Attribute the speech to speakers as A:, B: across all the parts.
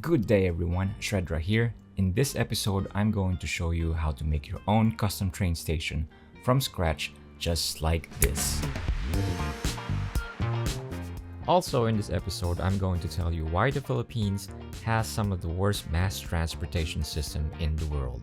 A: Good day everyone, Shredra here. In this episode, I'm going to show you how to make your own custom train station from scratch, just like this. Also in this episode, I'm going to tell you why the Philippines has some of the worst mass transportation system in the world.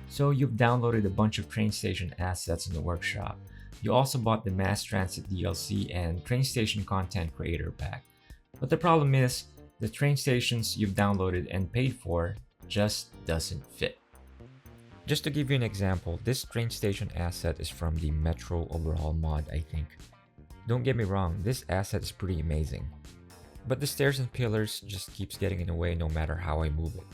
A: So you've downloaded a bunch of train station assets in the workshop. You also bought the Mass Transit DLC and Train Station Content Creator Pack. But the problem is, the train stations you've downloaded and paid for just doesn't fit. Just to give you an example, this train station asset is from the Metro Overhaul mod, I think. Don't get me wrong, this asset is pretty amazing. But the stairs and pillars just keeps getting in the way no matter how I move it.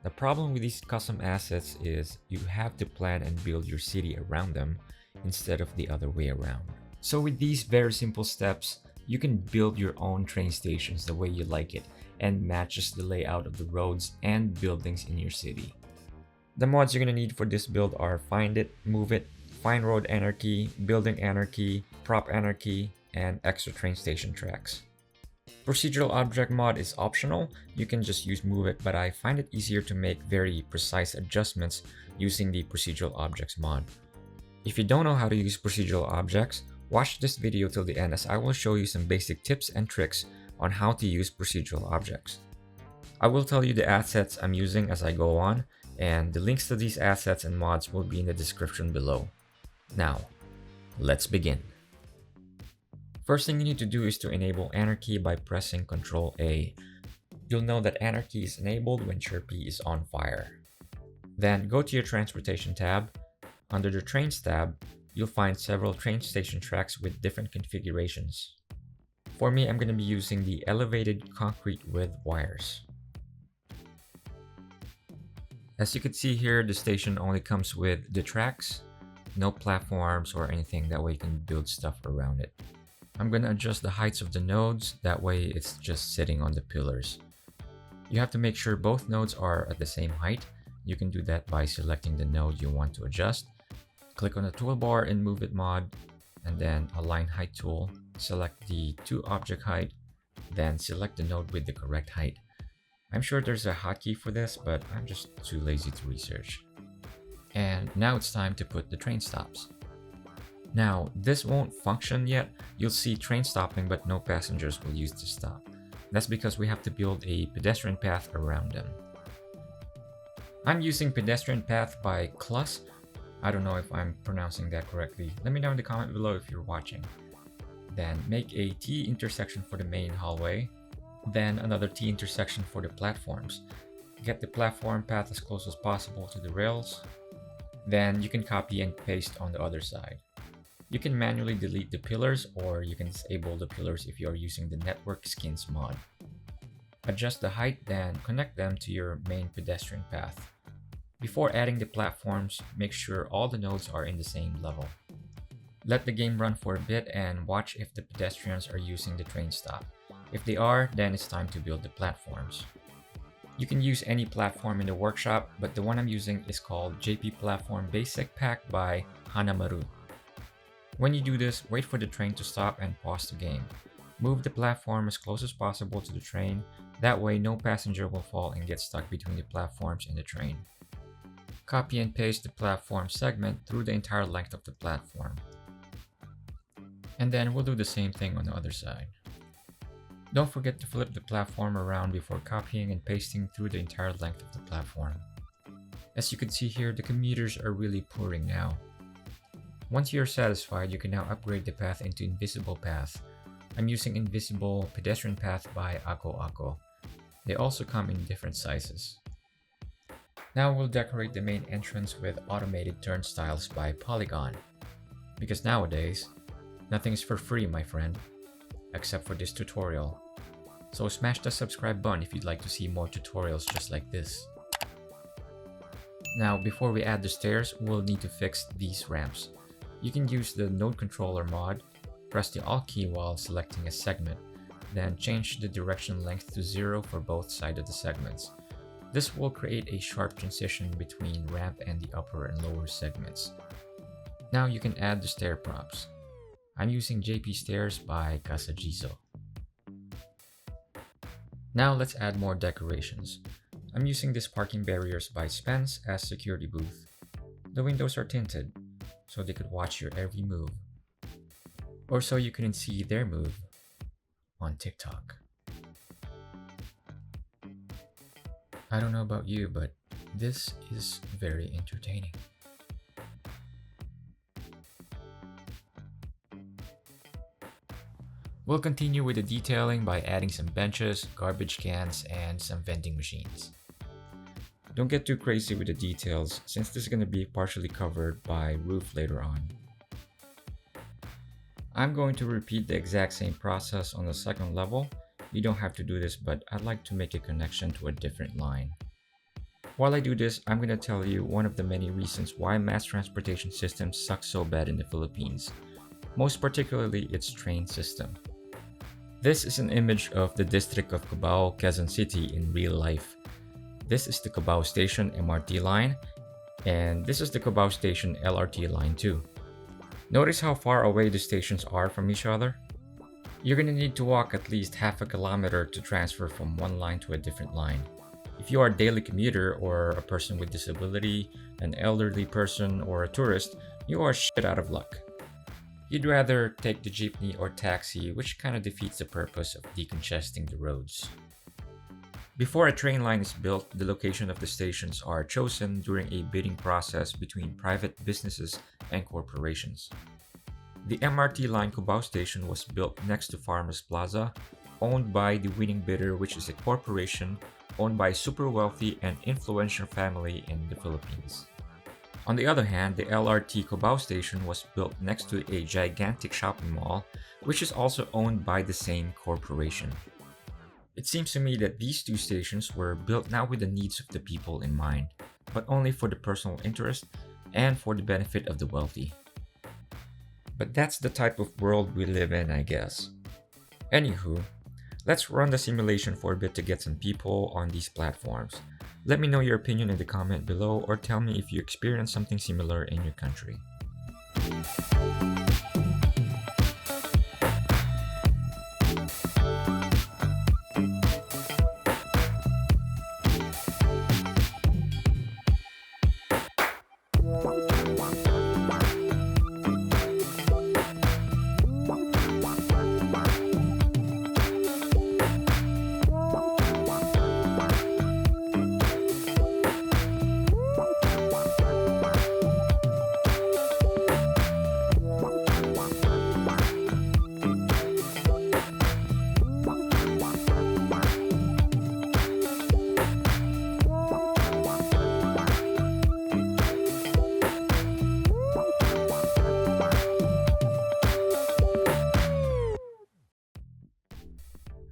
A: The problem with these custom assets is you have to plan and build your city around them instead of the other way around. So with these very simple steps, you can build your own train stations the way you like it and matches the layout of the roads and buildings in your city. The mods you're going to need for this build are Find It, Move It, Find Road Anarchy, Building Anarchy, Prop Anarchy, and extra train station tracks. Procedural object mod is optional, you can just use Move It, but I find it easier to make very precise adjustments using the procedural objects mod. If you don't know how to use procedural objects, watch this video till the end as I will show you some basic tips and tricks on how to use procedural objects. I will tell you the assets I'm using as I go on, and the links to these assets and mods will be in the description below. Now, let's begin. First thing you need to do is to enable Anarchy by pressing Ctrl A. You'll know that Anarchy is enabled when Chirpy is on fire. Then go to your Transportation tab. Under the Trains tab, you'll find several train station tracks with different configurations. For me, I'm going to be using the elevated concrete with wires. As you can see here, the station only comes with the tracks, no platforms or anything, that way you can build stuff around it. I'm going to adjust the heights of the nodes, that way it's just sitting on the pillars. You have to make sure both nodes are at the same height. You can do that by selecting the node you want to adjust. Click on the toolbar in Move It mod, and then Align Height tool. Select the 2 object height, then select the node with the correct height. I'm sure there's a hotkey for this, but I'm just too lazy to research. And now it's time to put the train stops. Now, this won't function yet. You'll see train stopping, but no passengers will use the stop. That's because we have to build a pedestrian path around them. I'm using Pedestrian Path by Klus. I don't know if I'm pronouncing that correctly. Let me know in the comment below if you're watching. Then make a T intersection for the main hallway. Then another T intersection for the platforms. Get the platform path as close as possible to the rails. Then you can copy and paste on the other side. You can manually delete the pillars, or you can disable the pillars if you are using the Network Skins mod. Adjust the height, then connect them to your main pedestrian path. Before adding the platforms, make sure all the nodes are in the same level. Let the game run for a bit and watch if the pedestrians are using the train stop. If they are, then it's time to build the platforms. You can use any platform in the workshop, but the one I'm using is called JP Platform Basic Pack by Hanamaru. When you do this, wait for the train to stop and pause the game. Move the platform as close as possible to the train, that way no passenger will fall and get stuck between the platforms and the train. Copy and paste the platform segment through the entire length of the platform. And then we'll do the same thing on the other side. Don't forget to flip the platform around before copying and pasting through the entire length of the platform. As you can see here, the commuters are really pouring now. Once you're satisfied, you can now upgrade the path into Invisible Path. I'm using Invisible Pedestrian Path by Ako Ako. They also come in different sizes. Now we'll decorate the main entrance with automated turnstiles by Polygon. Because nowadays, nothing is for free, my friend, except for this tutorial. So smash the subscribe button if you'd like to see more tutorials just like this. Now, before we add the stairs, we'll need to fix these ramps. You can use the Node Controller mod, press the Alt key while selecting a segment, then change the direction length to 0 for both sides of the segments. This will create a sharp transition between ramp and the upper and lower segments. Now you can add the stair props. I'm using JP Stairs by Casagiso. Now let's add more decorations. I'm using these parking barriers by Spence as security booth. The windows are tinted, so they could watch your every move. Or so you couldn't see their move on TikTok. I don't know about you, but this is very entertaining. We'll continue with the detailing by adding some benches, garbage cans, and some vending machines. Don't get too crazy with the details since this is going to be partially covered by roof later on. I'm going to repeat the exact same process on the second level. You don't have to do this, but I'd like to make a connection to a different line. While I do this, I'm going to tell you one of the many reasons why mass transportation systems suck so bad in the Philippines. Most particularly its train system. This is an image of the district of Cubao, Quezon City in real life. This is the Cubao Station MRT line, and this is the Cubao Station LRT line too. Notice how far away the stations are from each other? You're gonna need to walk at least half a kilometer to transfer from one line to a different line. If you are a daily commuter or a person with disability, an elderly person, or a tourist, you are shit out of luck. You'd rather take the jeepney or taxi, which kind of defeats the purpose of decongesting the roads. Before a train line is built, the location of the stations are chosen during a bidding process between private businesses and corporations. The MRT line Cubao Station was built next to Farmers Plaza, owned by the winning bidder, which is a corporation owned by a super wealthy and influential family in the Philippines. On the other hand, the LRT Cubao Station was built next to a gigantic shopping mall, which is also owned by the same corporation. It seems to me that these two stations were built not with the needs of the people in mind, but only for the personal interest and for the benefit of the wealthy. But that's the type of world we live in, I guess. Anywho, let's run the simulation for a bit to get some people on these platforms. Let me know your opinion in the comment below or tell me if you experienced something similar in your country.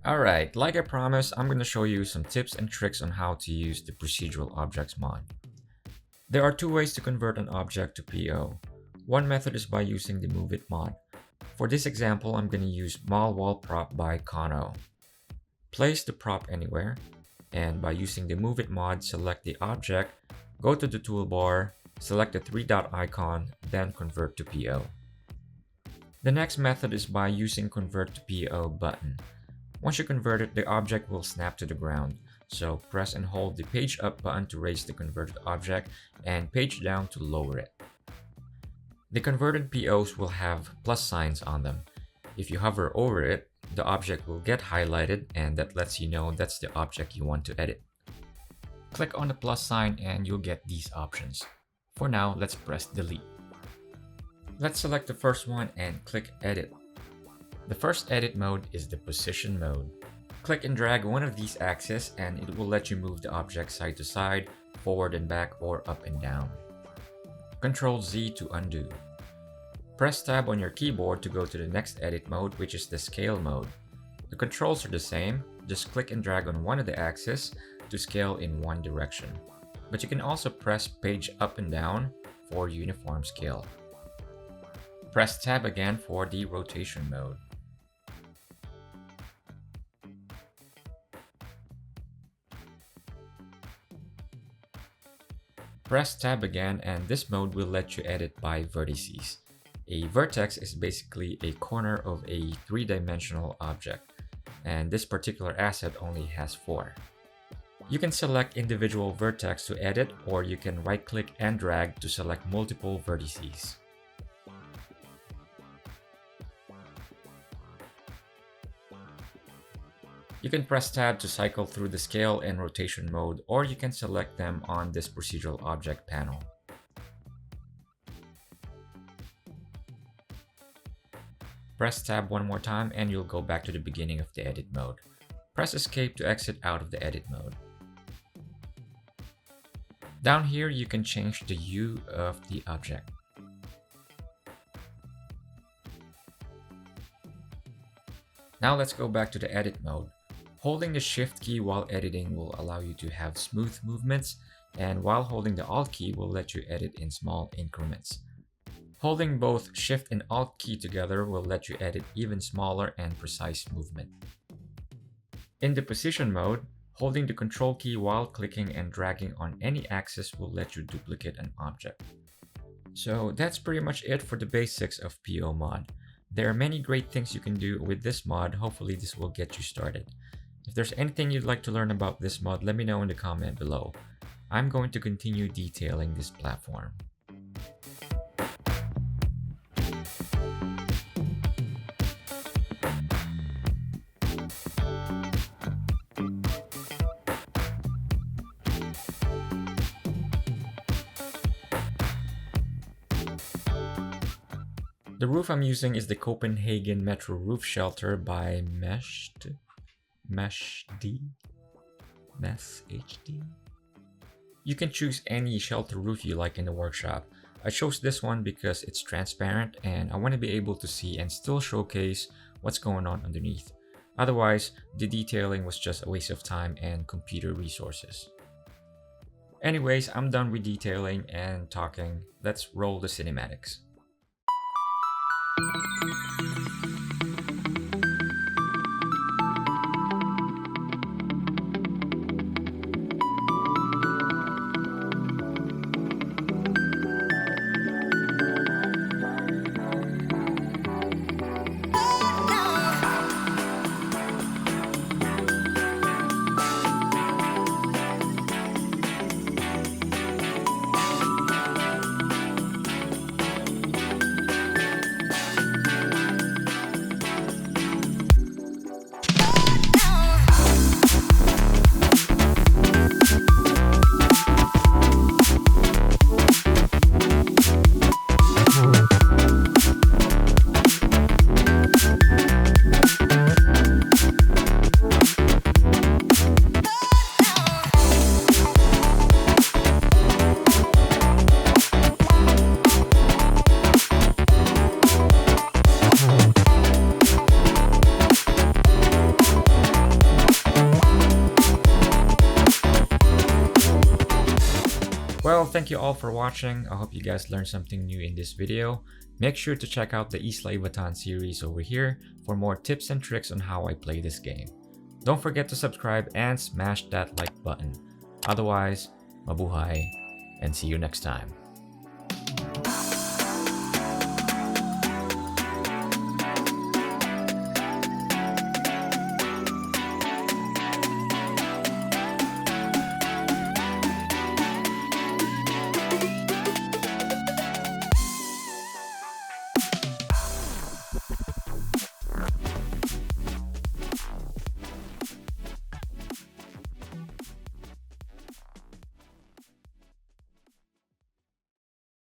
A: Alright, like I promised, I'm going to show you some tips and tricks on how to use the Procedural Objects mod. There are two ways to convert an object to PO. One method is by using the Move It mod. For this example, I'm going to use Mall Wall Prop by Kono. Place the prop anywhere, and by using the Move It mod, select the object, go to the toolbar, select the three-dot icon, then convert to PO. The next method is by using Convert to PO button. Once you convert it, the object will snap to the ground, so press and hold the page up button to raise the converted object and page down to lower it. The converted POs will have plus signs on them. If you hover over it, the object will get highlighted and that lets you know that's the object you want to edit. Click on the plus sign and you'll get these options. For now, let's press delete. Let's select the first one and click edit. The first edit mode is the position mode. Click and drag one of these axes and it will let you move the object side to side, forward and back, or up and down. Ctrl Z to undo. Press tab on your keyboard to go to the next edit mode, which is the scale mode. The controls are the same, just click and drag on one of the axes to scale in one direction. But you can also press page up and down for uniform scale. Press tab again for the rotation mode. Press tab again, and this mode will let you edit by vertices. A vertex is basically a corner of a three-dimensional object, and this particular asset only has 4. You can select individual vertex to edit, or you can right-click and drag to select multiple vertices. You can press tab to cycle through the scale and rotation mode, or you can select them on this procedural object panel. Press tab one more time and you'll go back to the beginning of the edit mode. Press escape to exit out of the edit mode. Down here you can change the hue of the object. Now let's go back to the edit mode. Holding the Shift key while editing will allow you to have smooth movements, and while holding the Alt key will let you edit in small increments. Holding both Shift and Alt key together will let you edit even smaller and precise movement. In the position mode, holding the Control key while clicking and dragging on any axis will let you duplicate an object. So that's pretty much it for the basics of PO mod. There are many great things you can do with this mod. Hopefully this will get you started. If there's anything you'd like to learn about this mod, let me know in the comment below. I'm going to continue detailing this platform. The roof I'm using is the Copenhagen Metro Roof Shelter by Meshd. You can choose any shelter roof you like in the workshop. I chose this one because it's transparent and I want to be able to see and still showcase what's going on underneath. Otherwise, the detailing was just a waste of time and computer resources. Anyways, I'm done with detailing and talking. Let's roll the cinematics. Well, thank you all for watching. I hope you guys learned something new in this video. Make sure to check out the Isla Ivatan series over here for more tips and tricks on how I play this game. Don't forget to subscribe and smash that like button. Otherwise, mabuhay and see you next time.